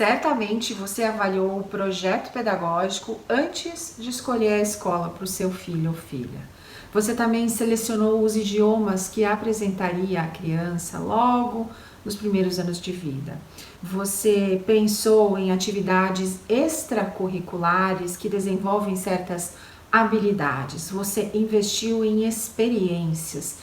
Certamente você avaliou o projeto pedagógico antes de escolher a escola para o seu filho ou filha. Você também selecionou os idiomas que apresentaria à criança logo nos primeiros anos de vida. Você pensou em atividades extracurriculares que desenvolvem certas habilidades. Você investiu em experiências.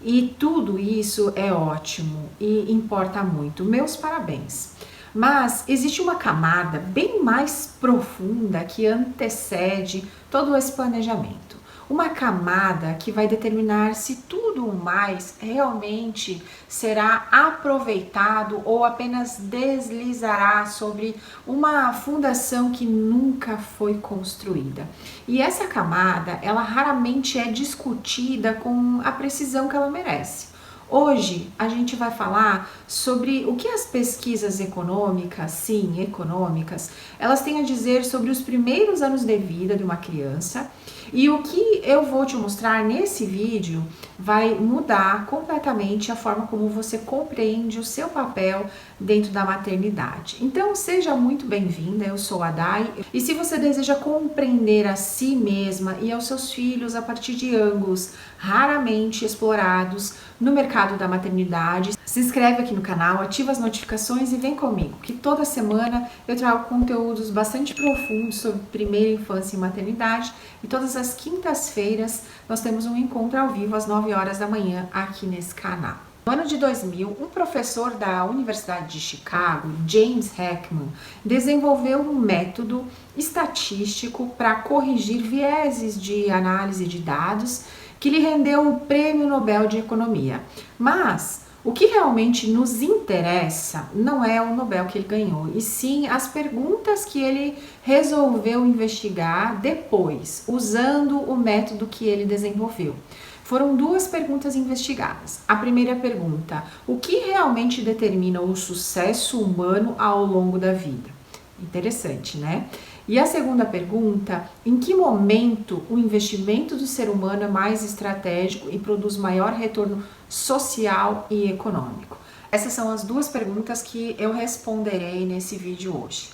E tudo isso é ótimo e importa muito. Meus parabéns. Mas existe uma camada bem mais profunda que antecede todo esse planejamento. Uma camada que vai determinar se tudo o mais realmente será aproveitado ou apenas deslizará sobre uma fundação que nunca foi construída. E essa camada, ela raramente é discutida com a precisão que ela merece. Hoje a gente vai falar sobre o que as pesquisas econômicas, sim, econômicas, elas têm a dizer sobre os primeiros anos de vida de uma criança, e o que eu vou te mostrar nesse vídeo vai mudar completamente a forma como você compreende o seu papel dentro da maternidade. Então seja muito bem-vinda, eu sou a Dai, e se você deseja compreender a si mesma e aos seus filhos a partir de ângulos raramente explorados no mercado da maternidade, se inscreve aqui no canal, ativa as notificações e vem comigo, que toda semana eu trago conteúdos bastante profundos sobre primeira infância e maternidade, e todas as quintas-feiras nós temos um encontro ao vivo às 9 horas da manhã aqui nesse canal. No ano de 2000, um professor da Universidade de Chicago, James Heckman, desenvolveu um método estatístico para corrigir vieses de análise de dados que lhe rendeu o Prêmio Nobel de Economia. Mas o que realmente nos interessa não é o Nobel que ele ganhou, e sim as perguntas que ele resolveu investigar depois, usando o método que ele desenvolveu. Foram duas perguntas investigadas. A primeira pergunta: o que realmente determina o sucesso humano ao longo da vida? Interessante, né? E a segunda pergunta: em que momento o investimento do ser humano é mais estratégico e produz maior retorno social e econômico? Essas são as duas perguntas que eu responderei nesse vídeo hoje.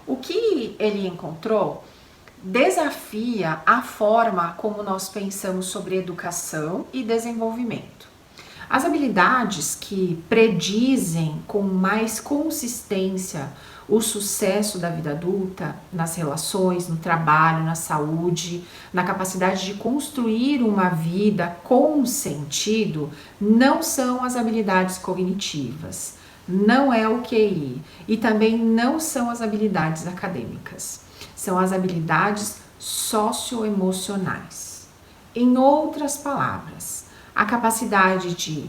O que ele encontrou desafia a forma como nós pensamos sobre educação e desenvolvimento. As habilidades que predizem com mais consistência o sucesso da vida adulta, nas relações, no trabalho, na saúde, na capacidade de construir uma vida com sentido, não são as habilidades cognitivas, não é o QI e também não são as habilidades acadêmicas, são as habilidades socioemocionais. Em outras palavras, a capacidade de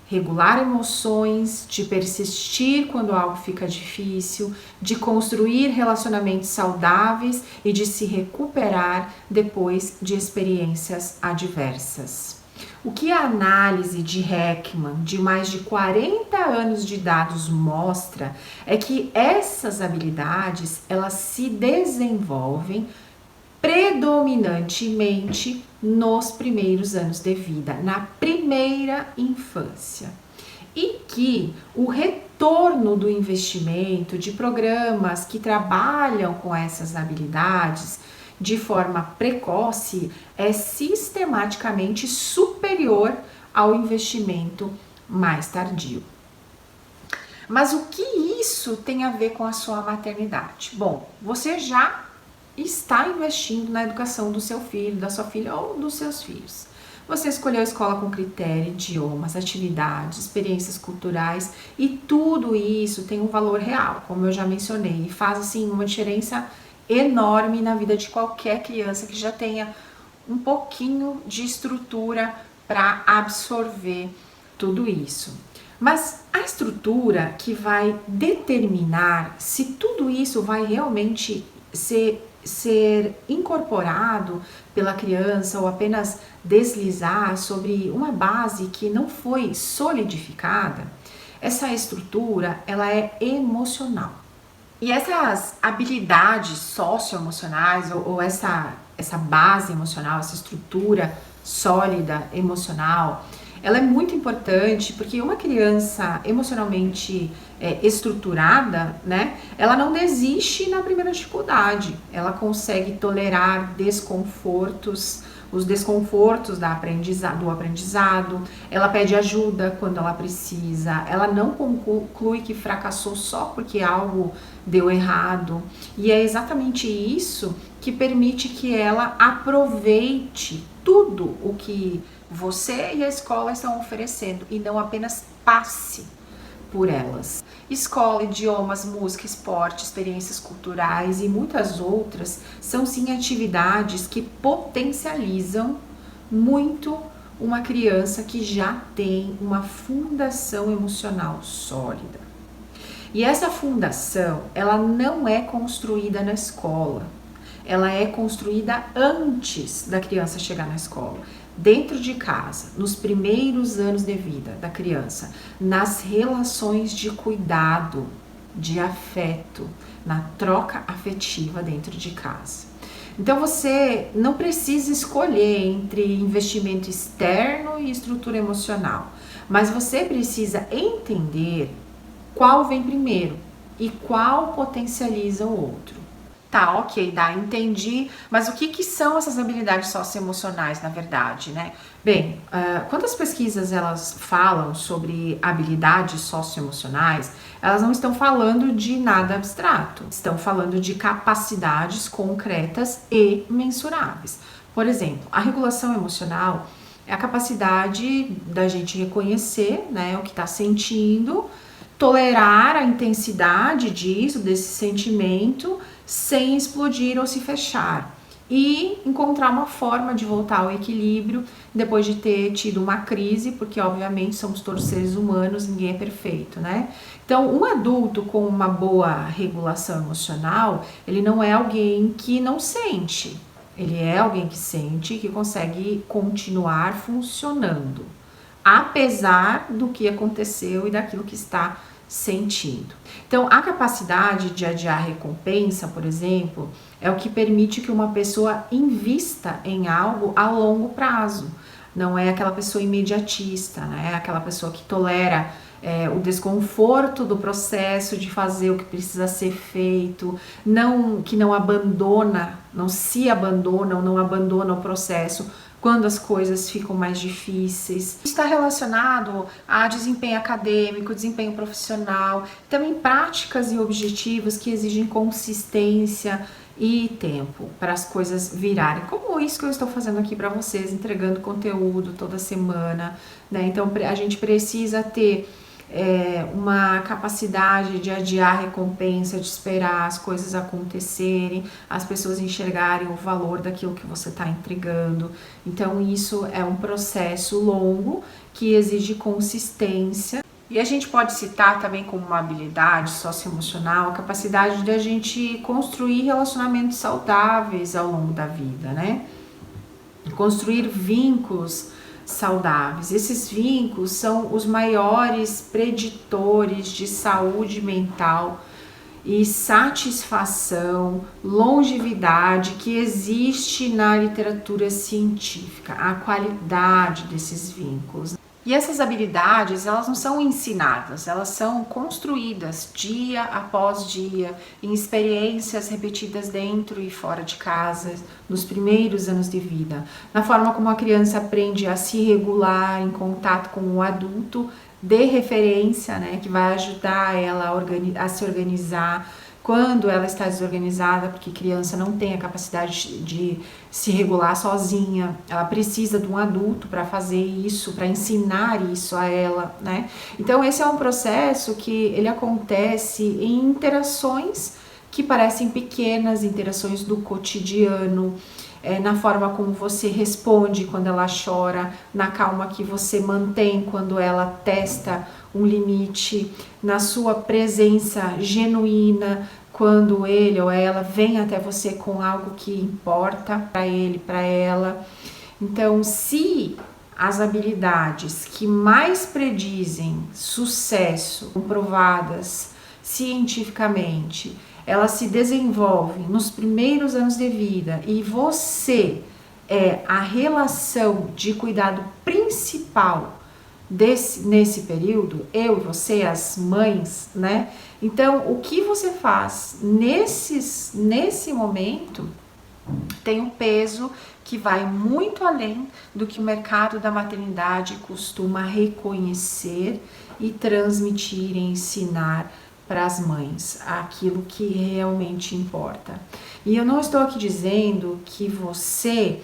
regular emoções, de persistir quando algo fica difícil, de construir relacionamentos saudáveis e de se recuperar depois de experiências adversas. O que a análise de Heckman, de mais de 40 anos de dados, mostra é que essas habilidades, elas se desenvolvem predominantemente nos primeiros anos de vida, na primeira infância, e que o retorno do investimento de programas que trabalham com essas habilidades de forma precoce é sistematicamente superior ao investimento mais tardio. Mas o que isso tem a ver com a sua maternidade? Bom, você já está investindo na educação do seu filho, da sua filha ou dos seus filhos. Você escolheu a escola com critério, idiomas, atividades, experiências culturais, e tudo isso tem um valor real, como eu já mencionei, e faz assim uma diferença enorme na vida de qualquer criança que já tenha um pouquinho de estrutura para absorver tudo isso. Mas a estrutura que vai determinar se tudo isso vai realmente ser incorporado pela criança ou apenas deslizar sobre uma base que não foi solidificada, essa estrutura, ela é emocional. E essas habilidades socioemocionais ou essa base emocional, essa estrutura sólida emocional, ela é muito importante porque uma criança emocionalmente estruturada, né, ela não desiste na primeira dificuldade, ela consegue tolerar desconfortos, os desconfortos do aprendizado, ela pede ajuda quando ela precisa, ela não conclui que fracassou só porque algo deu errado, e é exatamente isso que permite que ela aproveite tudo o que você e a escola estão oferecendo e não apenas passe por elas. Escola, idiomas, música, esporte, experiências culturais e muitas outras são sim atividades que potencializam muito uma criança que já tem uma fundação emocional sólida. E essa fundação, ela não é construída na escola, ela é construída antes da criança chegar na escola, dentro de casa, nos primeiros anos de vida da criança, nas relações de cuidado, de afeto, na troca afetiva dentro de casa. Então você não precisa escolher entre investimento externo e estrutura emocional, mas você precisa entender qual vem primeiro e qual potencializa o outro. Tá, ok, entendi, mas o que são essas habilidades socioemocionais, na verdade, né? Bem, quando as pesquisas elas falam sobre habilidades socioemocionais, elas não estão falando de nada abstrato, estão falando de capacidades concretas e mensuráveis. Por exemplo, a regulação emocional é a capacidade da gente reconhecer, né, o que está sentindo, tolerar a intensidade desse sentimento, sem explodir ou se fechar e encontrar uma forma de voltar ao equilíbrio depois de ter tido uma crise, porque obviamente somos todos seres humanos, ninguém é perfeito, né? Então, um adulto com uma boa regulação emocional, ele não é alguém que não sente, ele é alguém que sente e que consegue continuar funcionando, apesar do que aconteceu e daquilo que está sentindo. Então, a capacidade de adiar recompensa, por exemplo, é o que permite que uma pessoa invista em algo a longo prazo. Não é aquela pessoa imediatista, né? É aquela pessoa que tolera o desconforto do processo de fazer o que precisa ser feito, que não abandona, não se abandona ou não abandona o processo quando as coisas ficam mais difíceis. Está relacionado a desempenho acadêmico, desempenho profissional, também práticas e objetivos que exigem consistência e tempo para as coisas virarem. Como isso que eu estou fazendo aqui para vocês, entregando conteúdo toda semana, né? Então a gente precisa ter uma capacidade de adiar recompensa, de esperar as coisas acontecerem, as pessoas enxergarem o valor daquilo que você está entregando. Então isso é um processo longo que exige consistência. E a gente pode citar também como uma habilidade socioemocional a capacidade de a gente construir relacionamentos saudáveis ao longo da vida, né? Construir vínculos saudáveis. Esses vínculos são os maiores preditores de saúde mental e satisfação, longevidade que existe na literatura científica, a qualidade desses vínculos. E essas habilidades, elas não são ensinadas, elas são construídas dia após dia, em experiências repetidas dentro e fora de casa, nos primeiros anos de vida, na forma como a criança aprende a se regular em contato com o adulto de referência, né, que vai ajudar ela a se organizar, quando ela está desorganizada, porque criança não tem a capacidade de se regular sozinha, ela precisa de um adulto para fazer isso, para ensinar isso a ela, né? Então esse é um processo que ele acontece em interações que parecem pequenas, interações do cotidiano, na forma como você responde quando ela chora, na calma que você mantém quando ela testa um limite, na sua presença genuína quando ele ou ela vem até você com algo que importa para ele, para ela. Então, se as habilidades que mais predizem sucesso, comprovadas cientificamente, elas se desenvolvem nos primeiros anos de vida e você é a relação de cuidado principal nesse período, eu e você, as mães, né? Então, o que você faz nesse momento tem um peso que vai muito além do que o mercado da maternidade costuma reconhecer e transmitir e ensinar para as mães, aquilo que realmente importa. E eu não estou aqui dizendo que você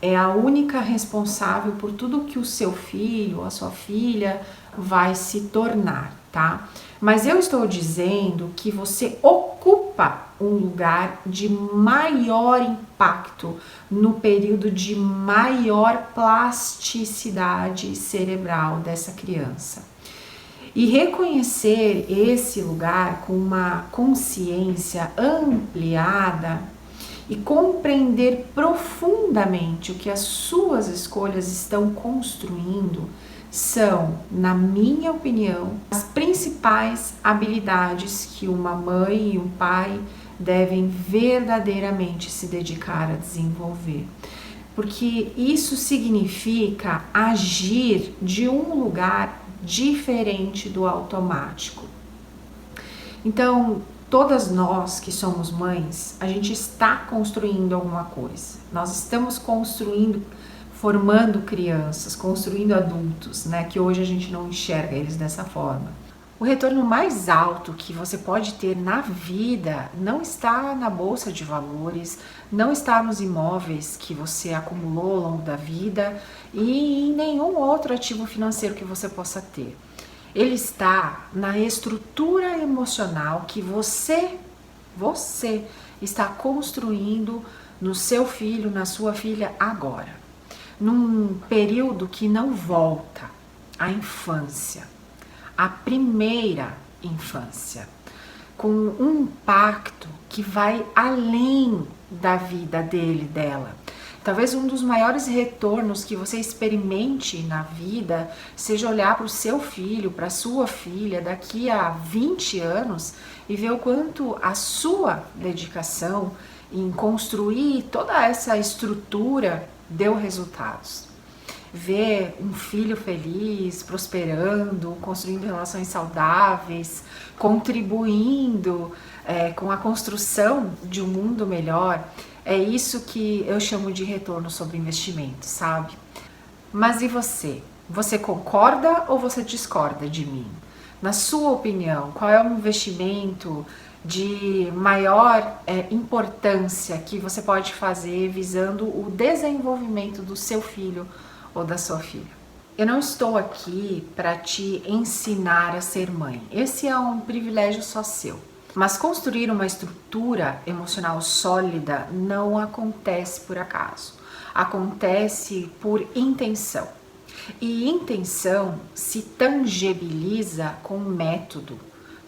é a única responsável por tudo que o seu filho, a sua filha vai se tornar, tá? Mas eu estou dizendo que você ocupa um lugar de maior impacto no período de maior plasticidade cerebral dessa criança. E reconhecer esse lugar com uma consciência ampliada e compreender profundamente o que as suas escolhas estão construindo são, na minha opinião, as principais habilidades que uma mãe e um pai devem verdadeiramente se dedicar a desenvolver. Porque isso significa agir de um lugar diferente do automático. Então, todas nós que somos mães, a gente está construindo alguma coisa. Nós estamos construindo, formando crianças, construindo adultos, né? Que hoje a gente não enxerga eles dessa forma. O retorno mais alto que você pode ter na vida não está na bolsa de valores, não está nos imóveis que você acumulou ao longo da vida e em nenhum outro ativo financeiro que você possa ter. Ele está na estrutura emocional que você está construindo no seu filho, na sua filha agora. Num período que não volta, a infância, a primeira infância, com um impacto que vai além da vida dele, dela. Talvez um dos maiores retornos que você experimente na vida seja olhar para o seu filho, para a sua filha daqui a 20 anos e ver o quanto a sua dedicação em construir toda essa estrutura deu resultados. Ver um filho feliz, prosperando, construindo relações saudáveis, contribuindo com a construção de um mundo melhor, é isso que eu chamo de retorno sobre investimento, sabe? Mas e você? Você concorda ou você discorda de mim? Na sua opinião, qual é o investimento de maior importância que você pode fazer visando o desenvolvimento do seu filho ou da sua filha? Eu não estou aqui para te ensinar a ser mãe. Esse é um privilégio só seu. Mas construir uma estrutura emocional sólida não acontece por acaso. Acontece por intenção. E intenção se tangibiliza com método,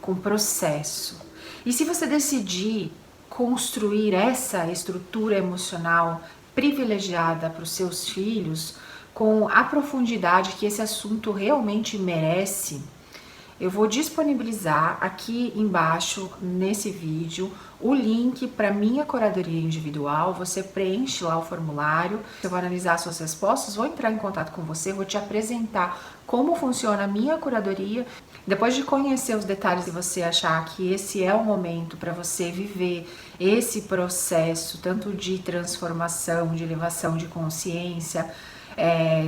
com processo. E se você decidir construir essa estrutura emocional privilegiada para os seus filhos, com a profundidade que esse assunto realmente merece, eu vou disponibilizar aqui embaixo nesse vídeo o link para minha curadoria individual. Você preenche lá o formulário, eu vou analisar suas respostas, vou entrar em contato com você, vou te apresentar como funciona a minha curadoria. Depois de conhecer os detalhes e você achar que esse é o momento para você viver esse processo, tanto de transformação, de elevação de consciência,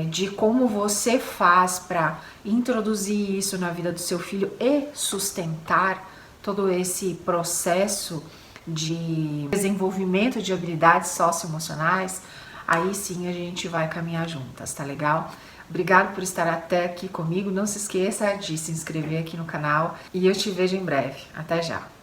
de como você faz para introduzir isso na vida do seu filho e sustentar todo esse processo de desenvolvimento de habilidades socioemocionais, aí sim a gente vai caminhar juntas, tá legal? Obrigado por estar até aqui comigo, não se esqueça de se inscrever aqui no canal e eu te vejo em breve. Até já!